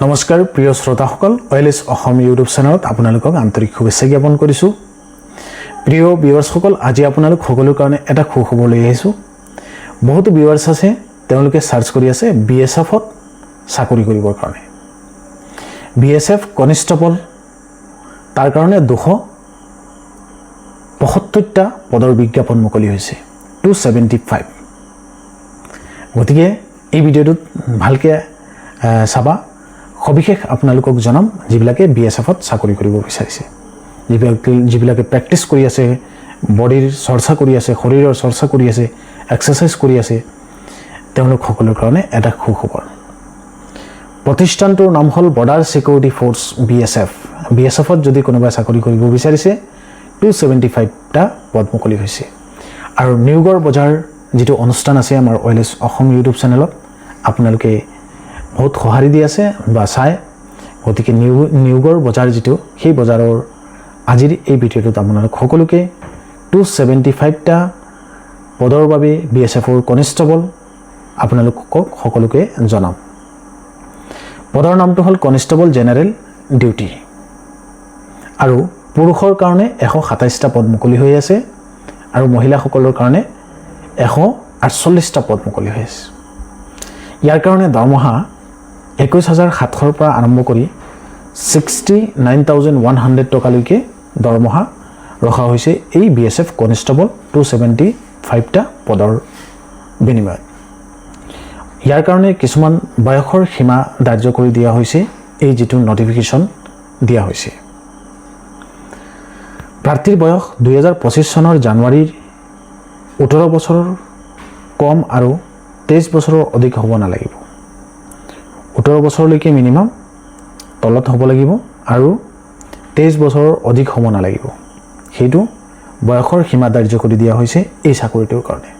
নমস্কাৰ প্ৰিয় শ্ৰোতাসকল ওয়েলএছ অসম ইউটিউব চেনেলত আপোনালোকক আন্তৰিক শুভেচ্ছা জ্ঞাপন কৰিছোঁ। প্ৰিয় ভিউৱাৰ্ছসকল, আজি আপোনালোক সকলোৰ কাৰণে এটা খবৰ লৈ আহিছোঁ। বহুতো ভিউৱাৰ্ছ আছে, তেওঁলোকে সাৰ্চ কৰি আছে বিএছএফত চাকৰি কৰিবৰ কাৰণে। বিএছএফ কনষ্টেবল তাৰ কাৰণে 275টা পদৰ বিজ্ঞাপন মুকলি হৈছে, 275। গতিকে এই ভিডিঅ'টোত ভালকৈ চাবা, সবিশেষ আপোনালোকক জনাম যিবিলাকে বিএছএফত চাকৰি কৰিব বিচাৰিছে, যিবিলাকে প্ৰেক্টিছ কৰি আছে, বডিৰ চৰ্চা কৰি আছে, শৰীৰৰ চৰ্চা কৰি আছে, এক্সাৰচাইজ কৰি আছে, তেওঁলোক সকলোৰ কাৰণে এটা সুখবৰ। প্ৰতিষ্ঠানটোৰ নাম হ'ল বৰ্ডাৰ ছিকিউৰিটি ফ'ৰ্চ বিএছএফ। বিএছএফত যদি কোনোবাই চাকৰি কৰিব বিচাৰিছে 275টা পদ মুকলি হৈছে। আৰু নিয়োগৰ বজাৰ যিটো অনুষ্ঠান আছে আমাৰ ওয়েলএছ অসম ইউটিউব চেনেলত, আপোনালোকে বহুত সঁহাৰি দি আছে বা চাই। গতিকে নিয়োগৰ বজাৰ যিটো, সেই বজাৰৰ আজিৰ এই ভিডিঅ'টোত আপোনালোক সকলোকে 275টা পদৰ বাবে বিএছএফৰ কনষ্টেবল আপোনালোকক সকলোকে জনাম। পদৰ নামটো হ'ল কনষ্টেবল জেনেৰেল ডিউটি। আৰু পুৰুষৰ কাৰণে 127টা পদ মুকলি হৈ আছে আৰু মহিলাসকলৰ কাৰণে 148টা পদ মুকলি হৈ আছে। ইয়াৰ কাৰণে দৰমহা 21,700 পৰা আৰম্ভ কৰি 69,100 টকালৈকে দৰমহা ৰখা হৈছে এই বিএছএফ কনষ্টেবল 275টা পদৰ বিনিময়ত। ইয়াৰ কাৰণে কিছুমান বয়সৰ সীমা ধাৰ্য কৰি দিয়া হৈছে, এই যিটো নটিফিকেশ্যন দিয়া হৈছে। প্ৰাৰ্থীৰ বয়স 2025 চনৰ জানুৱাৰীৰ 18 বছৰৰ কম আৰু 23 বছৰৰ অধিক হ'ব নালাগিব। 18 বছৰলৈকে মিনিমাম তলত হ'ব লাগিব আৰু 23 বছৰৰ অধিক হ'ব নালাগিব। সেইটো বয়সৰ সীমা ধাৰ্য কৰি দিয়া হৈছে এই চাকৰিটোৰ কাৰণে।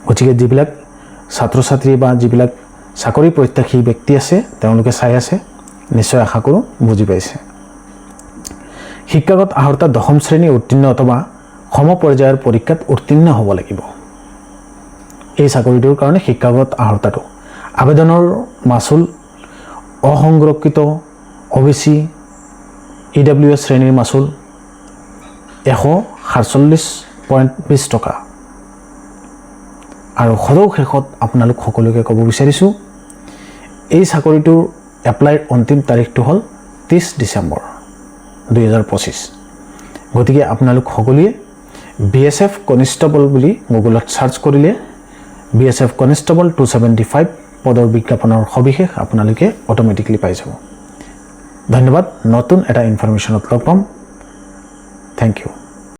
গতিকে যিবিলাক ছাত্ৰ ছাত্ৰী বা যিবিলাক চাকৰি প্ৰত্যাশী ব্যক্তি আছে, তেওঁলোকে চাই আছে, নিশ্চয় আশা কৰোঁ বুজি পাইছে। শিক্ষাগত অৰ্হতা 10ম শ্ৰেণী উত্তীৰ্ণ অথবা সম পৰ্যায়ৰ পৰীক্ষাত উত্তীৰ্ণ হ'ব লাগিব। এই চাকৰিটোৰ কাৰণে শিক্ষাগত অৰ্হতাটো, আবেদনৰ মাচুল অসংৰক্ষিত OBC EWS শ্ৰেণীৰ মাচুল 147.20 টকা। আৰু সদৌ শেষত আপোনালোক সকলোকে ক'ব বিচাৰিছোঁ, এই চাকৰিটোৰ এপ্লাইৰ অন্তিম তাৰিখটো হ'ল 30 ডিচেম্বৰ 2025। গতিকে আপোনালোক সকলোৱে বিএছএফ কনষ্টেবল বুলি গুগলত ছাৰ্চ কৰিলে বিএছএফ কনষ্টেবল 275 পদৰ বিজ্ঞাপনৰ সবিশেষ আপোনালোকে অটোমেটিকলি পাই যাব। ধন্যবাদ। নতুন এটা ইনফৰমেশ্যনত লগ পাম। Thank U.